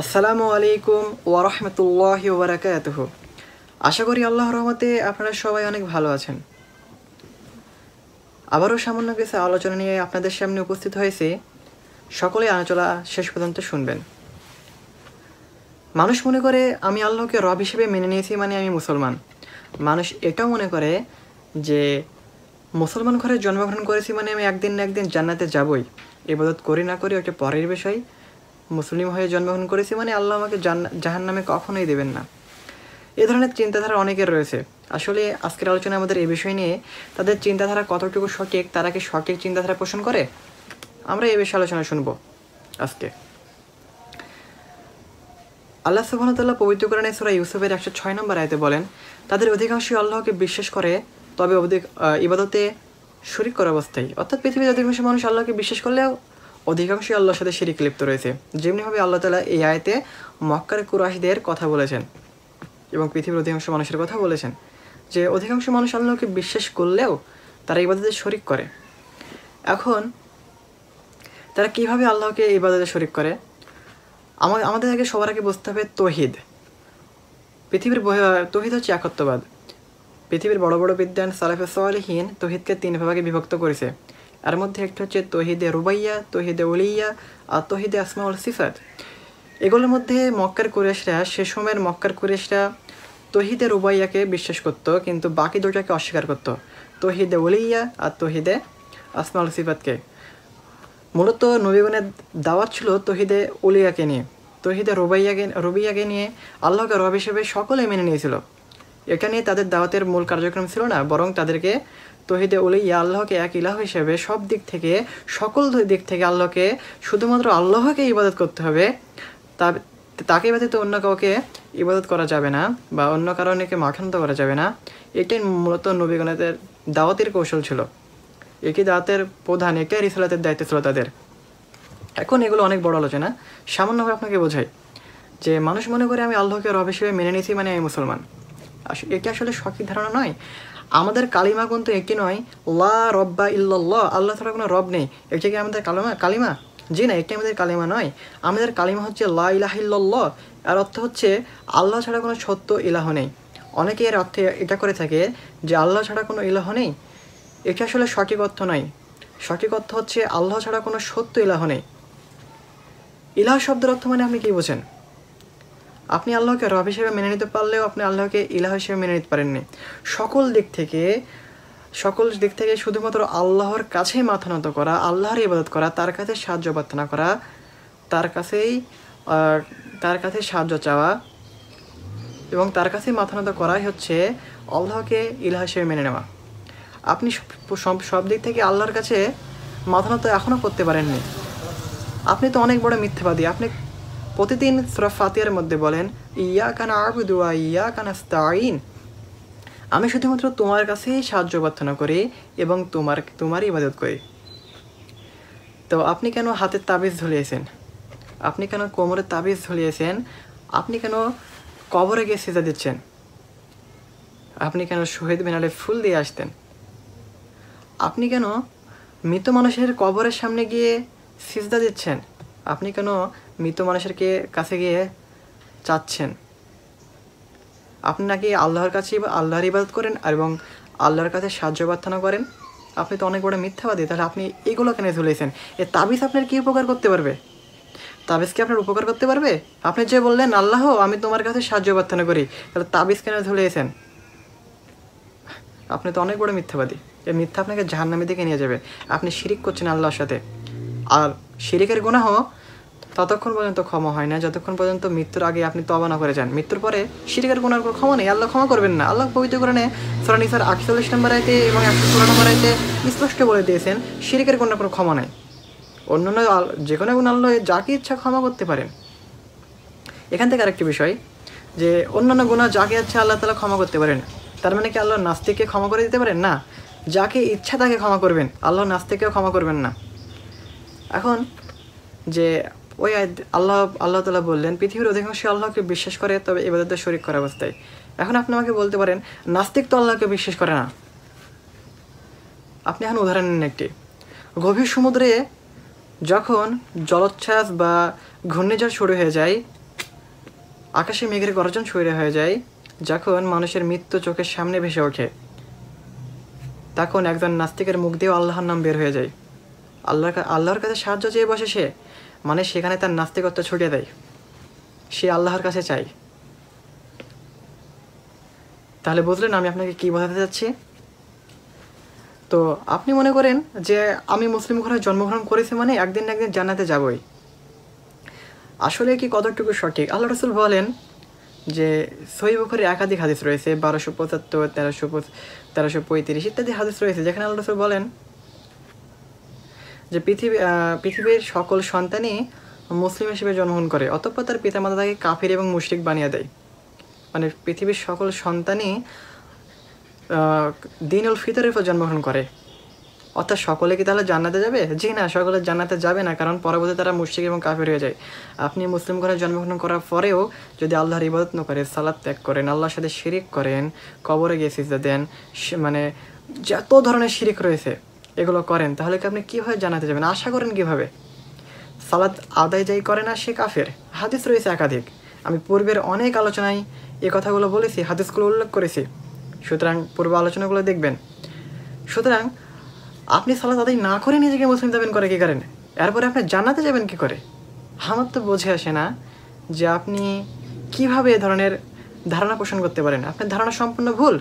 আসসালামু আলাইকুম ওয়া রাহমাতুল্লাহি ওয়া বারাকাতুহু। আশা করি আল্লাহর রহমতে আপনারা সবাই অনেক ভালো আছেন। আবারও সামান্য কিছু আলোচনা নিয়ে আপনাদের সামনে উপস্থিত হয়েছে। সকলে আলোচনা শেষ পর্যন্ত শুনবেন। মানুষ মনে করে আমি আল্লাহকে রব হিসেবে মেনে নিয়েছি মানে আমি মুসলমান। মানুষ এটাও মনে করে যে মুসলমান ঘরে জন্মগ্রহণ করেছি মানে আমি একদিন না একদিন জান্নাতে যাবই। ইবাদত করি না করি ওটা পরের বিষয়। মুসলিম হয়ে জন্মগ্রহণ করেছি মানে আল্লাহ আমাকে জাহান্নামে কখনোই দেবেন না। এ ধরনের চিন্তাধারা অনেকের রয়েছে। আসলে আজকের আলোচনা আমাদের এই বিষয় নিয়ে তাদের চিন্তাধারা কতটুকু সঠিক, তারা কি সঠিক চিন্তাধারা পোষণ করে, আমরা এই বিষয়ে আলোচনা শুনব আজকে। আল্লাহ সুবহানাহু ওয়া তাআলা পবিত্র কোরআনে সূরা ইউসুফের 106 নম্বর আয়াতে বলেন, তাদের অধিকাংশই আল্লাহকে বিশ্বাস করে, তবে ইবাদতে শরীক করা অবস্থায়। অর্থাৎ পৃথিবীর অধিকাংশ মানুষ আল্লাহকে বিশ্বাস করলেও অধিকাংশই আল্লাহর সাথে শিরিক লিপ্ত রয়েছে। যেমনিভাবে আল্লাহ তাআলা এই আয়াতে মক্কার কুরাইশদের কথা বলেছেন এবং পৃথিবীর অধিকাংশ মানুষের কথা বলেছেন যে অধিকাংশ মানুষ আল্লাহকে বিশ্বাস করলেও তারা ইবাদতে শরীক করে। এখন তারা কিভাবে আল্লাহকে ইবাদতে শরীক করে? আমাদের আগে সবার আগে বুঝতে হবে তৌহিদ। তৌহিদ হচ্ছে একত্ববাদ। পৃথিবীর বড় বড় বিদ্বান সালাফে সালেহীন তৌহিদকে 3 ভাগে বিভক্ত করেছে। এর মধ্যে একটা হচ্ছে তৌহিদে রুবাইয়া, তৌহিদে উলিয়া আর তৌহিদে আসমাউল সিফাত। এগুলোর মধ্যে মক্কার কুরাইশরা, সে সময়ের মক্কার কুরাইশরা তৌহিদে রুবাইয়াকে বিশ্বাস করত, কিন্তু বাকি দুটাকে অস্বীকার করত, তৌহিদে উলিয়া আর তৌহিদে আসমাউল সিফাতকে। মূলত নবীগণের দাওয়াত ছিল তৌহিদে উলিয়াকে নিয়ে, তৌহিদে রুবাইয়াকে নিয়ে আল্লাহকে রব হিসেবে সকলে মেনে নিয়েছিল। এটা নিয়ে তাদের দাওয়াতের মূল কার্যক্রম ছিল না, বরং তাদেরকে তৌহিদে উলিয়া, আল্লাহকে এক ইলাহ হিসেবে সব দিক থেকে, সকল দিক থেকে আল্লাহকে, শুধুমাত্র আল্লাহকে ইবাদত করতে হবে, তাকে ব্যতীত অন্য কাউকে ইবাদত করা যাবে না বা অন্য কারণেকে মাখান্ত করা যাবে না। এটাই মূলত নবীগণের দাওয়াতের কৌশল ছিল। একই দাওয়াতের প্রধান, এটাই রিসালাতের দায়িত্ব ছিল তাদের। এখন এগুলো অনেক বড় আলোচনা, সামান্যভাবে আপনাকে বোঝাই যে মানুষ মনে করে আমি আল্লাহকে রব হিসেবে মেনে নিয়েছি মানে আমি মুসলমান। এটা আসলে সঠিক ধারণা নয়। আমাদের কালিমা কিন্তু একটি নয়, লা রব্বা ইল্লাল্লাহ, আল্লাহ ছাড়া কোনো রব নেই। এটা কি আমাদের কালিমা? জি না, এটা আমাদের কালিমা নয়। আমাদের কালিমা হচ্ছে লা ইলাহা ইল্লাল্লাহ। এর অর্থ হচ্ছে আল্লাহ ছাড়া কোনো সত্য ইলাহ নেই। অনেকে এর অর্থে এটা করে থাকে যে আল্লাহ ছাড়া কোনো ইলাহ নেই। এটা আসলে সঠিক অর্থ নয়। সঠিক অর্থ হচ্ছে আল্লাহ ছাড়া কোনো সত্য ইলাহ নেই। ইলাহ শব্দের অর্থ মানে আপনি কি বোঝেন? আপনি আল্লাহকে রব হিসেবে মেনে নিতে পারলেও আপনি আল্লাহকে ইলাহ হিসেবে মেনে নিতে পারেননি। সকল দিক থেকে শুধুমাত্র আল্লাহর কাছেই মাথা নত করা, আল্লাহর ইবাদত করা, তার কাছে সাহায্য প্রার্থনা করা, তার কাছে সাহায্য চাওয়া এবং তার কাছেই মাথা নত করাই হচ্ছে আল্লাহকে ইলাহ হিসেবে মেনে নেওয়া। আপনি সব দিক থেকে আল্লাহর কাছে মাথা নত এখনও করতে পারেননি। আপনি তো অনেক বড় মিথ্যাবাদী। আপনি প্রতিদিন সূরা ফাতিহার মধ্যে বলেন, ইয়াকা না'বুদু ওয়া ইয়াকা নাস্তাঈন, আমি শুধুমাত্র তোমার কাছেই সাহায্য প্রার্থনা করি এবং তোমার ইবাদত করি। তো আপনি কেন হাতের তাবিজ ঝুলিয়েছেন? আপনি কেন কোমরের তাবিজ ঝুলিয়েছেন? আপনি কেন কবরে গিয়ে সিজদা দিচ্ছেন? আপনি কেন শহীদ মিনারে ফুল দিয়ে আসতেন? আপনি কেন মৃত মানুষের কবরের সামনে গিয়ে সিজদা দিচ্ছেন? আপনি কেন মৃত মানুষের কাছে গিয়ে চাচ্ছেন? আপনি নাকি আল্লাহর কাছে আল্লাহর ইবাদত করেন এবং আল্লাহর কাছে সাহায্য প্রার্থনা করেন? আপনি তো অনেক বড় মিথ্যাবাদী। তাহলে আপনি এগুলো কেন ঝুলিয়েছেন? এই তাবিজ আপনার কী উপকার করতে পারবে? তাবিজ কি আপনার উপকার করতে পারবে? আপনি যে বললেন আল্লাহ আমি তোমার কাছে সাহায্য প্রার্থনা করি, তাহলে তাবিজ কেন ঝুলিয়েছেন? আপনি তো অনেক বড় মিথ্যাবাদী। এই মিথ্যা আপনাকে জাহান্নামের দিকে নিয়ে যাবে। আপনি শিরিক করছেন আল্লাহর সাথে। আর শিরিকের গুনাহ ততক্ষণ পর্যন্ত ক্ষমা হয় না যতক্ষণ পর্যন্ত মৃত্যুর আগে আপনি তওবা না করে যান। মৃত্যুর পরে শিরিকের গুনার কোনো ক্ষমা নেই, আল্লাহ ক্ষমা করবেন না। আল্লাহ পবিত্র কোরআনে সূরা নিসার 48 নম্বর আয়াতে এবং 116 নম্বর আয়াতে স্পষ্ট বলে দিয়েছেন শিরিকের গুনার কোনো ক্ষমা নেই। অন্যান্য যে কোনো গুনাহ আল্লাহ যাকে ইচ্ছা ক্ষমা করতে পারেন। এখান থেকে আরেকটি বিষয় যে অন্যান্য গুনাহ যাকে ইচ্ছা আল্লাহ তাআলা ক্ষমা করতে পারেন। তার মানে কি আল্লাহ নাস্তিককে ক্ষমা করে দিতে পারেন? না, যাকে ইচ্ছা তাকে ক্ষমা করবেন, আল্লাহ নাস্তিককেও ক্ষমা করবেন না। এখন যে ওই আল্লাহ তাআলা বললেন পৃথিবীর অধিকাংশ আল্লাহকে বিশ্বাস করে, তবে ইবাদতে শরীক করা অবস্থায়। এখন আপনি আমাকে বলতে পারেন নাস্তিক তো আল্লাহকে বিশ্বাস করে না। আপনি এখন উদাহরণ নিন একটি। গভীর সমুদ্রে যখন জলোচ্ছ্বাস বা ঘূর্ণিঝড় শুরু হয়ে যায়, আকাশে মেঘের গর্জন শুরু হয়ে যায়, যখন মানুষের মৃত্যু চোখের সামনে ভেসে ওঠে, তখন একজন নাস্তিকের মুখ দিয়েও আল্লাহর নাম বের হয়ে যায়। আল্লাহর কাছে সাহায্য চেয়ে বসে সে, মানে সেখানে তার নাস্তিকত্ব ছুটে দেয়, সে আল্লাহর কাছে চায়। তাহলে বুঝলেন আমি আপনাকে কি বোঝাতে চাচ্ছি? তো আপনি মনে করেন যে আমি মুসলিম ঘরে জন্মগ্রহণ করেছি মানে একদিন না একদিন জান্নাতে যাবই। আসলে কি কতটুকু সঠিক? আল্লাহ রসুল বলেন যে সহিহ বুখারীর একাধিক হাদিস রয়েছে, 1275, 1335 ইত্যাদি হাদিস রয়েছে, যেখানে আল্লাহ রসুল বলেন যে পৃথিবীর সকল সন্তানই মুসলিম হিসেবে জন্মগ্রহণ করে, অতঃপর তার পিতামাতা তাকে কাফির এবং মুশরিক বানিয়ে দেয়। মানে পৃথিবীর সকল সন্তানই দ্বীনুল ফিতরের উপর জন্মগ্রহণ করে, অর্থাৎ সকলে কি তাহলে জান্নাতে যাবে? জি না, সকলে জান্নাতে যাবে না, কারণ পরবর্তী তারা মুশরিক এবং কাফির হয়ে যায়। আপনি মুসলিম ঘরে জন্মগ্রহণ করার পরেও যদি আল্লাহর ইবাদত না করেন, সালাত ত্যাগ করেন, আল্লাহর সাথে শিরিক করেন, কবরে গিয়ে সিজদা দেন, মানে যত ধরনের শিরিক রয়েছে এগুলো করেন, তাহলে কি আপনি কীভাবে জান্নাতে যাবেন? আশা করেন কিভাবে? সালাত আদায় যাই করে না সে কাফের, হাদিস রয়েছে একাধিক। আমি পূর্বের অনেক আলোচনায় এই কথাগুলো বলেছি, হাদিসগুলো উল্লেখ করেছি, সুতরাং পূর্ব আলোচনাগুলো দেখবেন। সুতরাং আপনি সালাত আদায় না করে নিজেকে মুসলিম দাবি করে কী করেন? এরপরে আপনি জান্নাতে যাবেন কি করে? আমার তো বোঝে আসে না যে আপনি কিভাবে এ ধরনের ধারণা পোষণ করতে পারেন। আপনার ধারণা সম্পূর্ণ ভুল।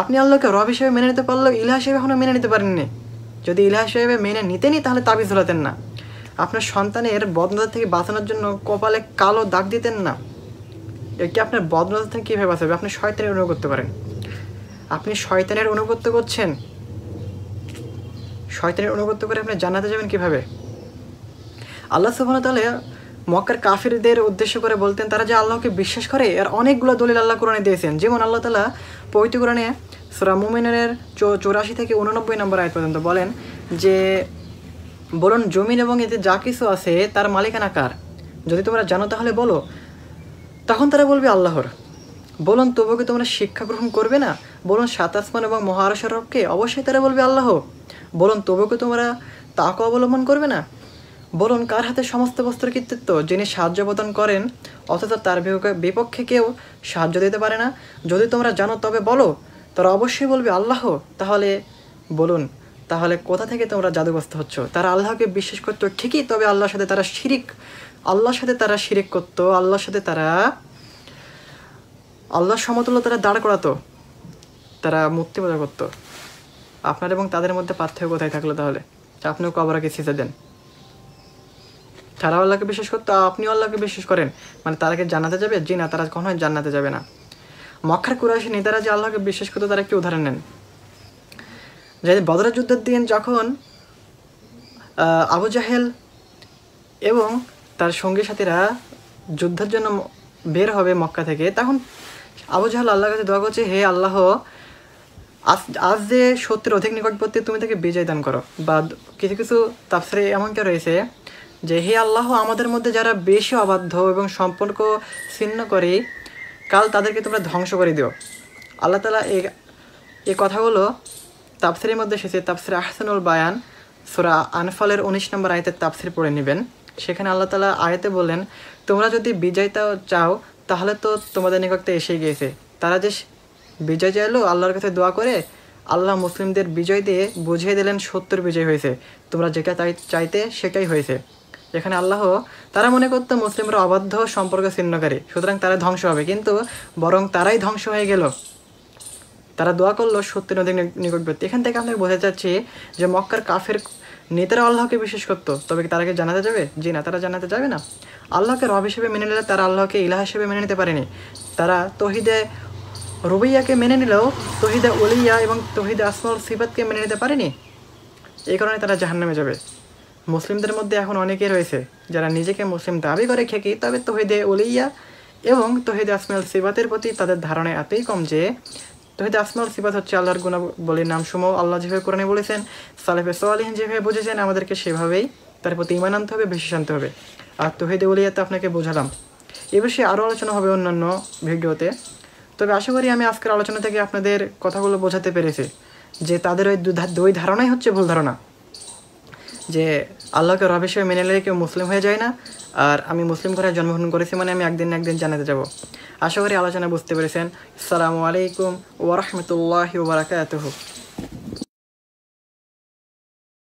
আপনি আল্লাহকে রব হিসেবে মেনে নিতে পারলেও ইলাহ হিসেবে এখনও মেনে নিতে পারেননি। যদি ইলাহ হিসেবে মেনে নিতেনই তাহলে তাবিজ ঝোলাতেন না, আপনার সন্তানের বদনজর থেকে বাঁচানোর জন্য কপালে কালো দাগ দিতেন না। কি আপনার বদনজর থেকে কীভাবে বাঁচাবে? আপনি শয়তানের অনুগত করেন, আপনি শয়তানের অনুগত করছেন, শয়তানের অনুগত করে আপনি জান্নাতে যাবেন কিভাবে? আল্লাহ সুবহানাহু ওয়া তাআলা মক্কার কাফিরদের উদ্দেশ্য করে বলতেন তারা যে আল্লাহকে বিশ্বাস করে, এর অনেকগুলো দলিল আল্লাহ কোরআনে দিয়েছেন। যেমন আল্লাহ তাআলা পবিত্র কোরআনে সূরা মুমিনের 84 থেকে 89 নম্বর আয়াত পর্যন্ত বলেন যে, বলুন জমিন এবং এতে যা কিছু আছে তার মালিকানা কার? যদি তোমরা জানো তাহলে বলো। তখন তারা বলবে আল্লাহর। বলুন তবু কি তোমরা শিক্ষা গ্রহণ করবে না? বলুন সাত আসমান এবং মহাআরশের রবকে? অবশ্যই তারা বলবে আল্লাহ। বলুন তবু কি তোমরা তাকে অবলম্বন করবে না? বলুন কার হাতে সমস্ত বস্তুর কৃতিত্ব, যিনি সাহায্য প্রদান করেন অথচ তার বিপক্ষে কেউ সাহায্য দিতে পারে না? যদি তোমরা জানো তবে বলো। তারা অবশ্যই বলবে আল্লাহ। তাহলে বলুন, তাহলে কোথা থেকে তোমরা জাদুগ্রস্ত হচ্ছ? তারা আল্লাহকে বিশ্বাস করতো ঠিকই, তবে আল্লাহর সাথে তারা শিরিক করতো, আল্লাহর সাথে তারা আল্লাহর সমতুল্য তারা দাঁড় করাতো, তারা মূর্তি পূজা করতো। আপনার এবং তাদের মধ্যে পার্থক্য কোথায় থাকলো তাহলে? আপনিও কবরকে সিজদা দেন। তারা আল্লাহকে বিশ্বাস করতো, আপনিও আল্লাহকে বিশ্বাস করেন, মানে তারা কি জান্নাতে যাবে? জি না, তারা কখনোই জান্নাতে যাবে না। মক্কার কুরাইশি নেতারা যে আল্লাহকে বিশ্বাস করতো তারা একটি উদাহরণ নেন। যে বদরের যুদ্ধের দিন যখন আবু জাহেল এবং তার সঙ্গী সাথীরা যুদ্ধের জন্য বের হবে মক্কা থেকে, তখন আবু জাহেল আল্লাহর কাছে দোয়া করছে, হে আল্লাহ, আজ যে সত্যের অধিক নিকটবর্তী তুমি তাকে বিজয় দান করো। বা কিছু কিছু তাফসিরে এমনটা রয়েছে যে, হে আল্লাহ, আমাদের মধ্যে যারা বেশি অবাধ্য এবং সম্পর্ক ছিন্ন করে, কাল তাদেরকে তোমরা ধ্বংস করে দিও। আল্লাহ তাআলা এই কথাগুলো তাফসিরের মধ্যে এসেছে। তাফসিরে আহসানুল বায়ান সূরা আনফালের 19 নম্বর আয়াতের তাফসির পড়ে নেবেন। সেখানে আল্লাহ তাআলা আয়াতে বললেন, তোমরা যদি বিজয়টা চাও তাহলে তো তোমাদের নিকটে এসে গিয়েছে। তারা যে বিজয় চাইলো, আল্লাহর কাছে দোয়া করে আল্লাহ মুসলিমদের বিজয় দিয়ে বুঝিয়ে দিলেন সত্যের বিজয় হয়েছে, তোমরা যেটা চাইতে সেটাই হয়েছে। এখানে আল্লাহ, তারা মনে করতো মুসলিমরা অবাধ্য, সম্পর্ক ছিন্নকারী, সুতরাং তারা ধ্বংস হবে, কিন্তু বরং তারাই ধ্বংস হয়ে গেল। তারা দোয়া করলো সত্যের অধিক নিকটবর্তী। এখান থেকে আপনাকে বোঝাতে চাচ্ছি যে মক্কার কাফের নেতারা আল্লাহকে বিশ্বাস করতো, তবে কি তারা কি জান্নাতে যাবে? জি না, তারা জান্নাতে যাবে না। আল্লাহকে রব হিসেবে মেনে নিলে তারা আল্লাহকে ইলাহ হিসেবে মেনে নিতে পারেনি। তারা তৌহিদে রুবাইয়াকে মেনে নিলেও তৌহিদে উলিয়া এবং তৌহিদে আসমাউল সিফাতকে মেনে নিতে পারেনি। এই কারণে তারা জাহান্নামে যাবে। মুসলিমদের মধ্যে এখন অনেকেই রয়েছে যারা নিজেকে মুসলিম দাবি করে খেকি, তবে তৌহিদে উলিয়া এবং তৌহিদে আসমাউল সিফাতের প্রতি তাদের ধারণা এতই কম যে, তৌহিদে আসমাউল সিফাত হচ্ছে আল্লাহর গুণাবলীর নামসমূহ আল্লাহ যেভাবে কোরআনে বলেছেন, সালেফে সালেহীন যেভাবে বুঝেছেন, আমাদেরকে সেভাবেই তার প্রতি ঈমান আনতে হবে, বিশ্বাস আনতে হবে। আর তৌহিদে উলিয়াতে আপনাকে বোঝালাম। এ বিষয়ে আরও আলোচনা হবে অন্যান্য ভিডিওতে। তবে আশা করি আমি আজকের আলোচনা থেকে আপনাদের কথাগুলো বোঝাতে পেরেছি যে তাদের ওই দুই ধারণাই হচ্ছে ভুল ধারণা। যে আল্লাহকে রব হিসেবে মেনে নিলে কেউ মুসলিম হয়ে যায় না, আর আমি মুসলিম ঘরে জন্মগ্রহণ করেছি মানে আমি একদিন না একদিন জানাতে যাব। আশা করি আলোচনা বুঝতে পেরেছেন। আসসালামু আলাইকুম ওয়া রাহমাতুল্লাহি ওয়া বারাকাতুহু।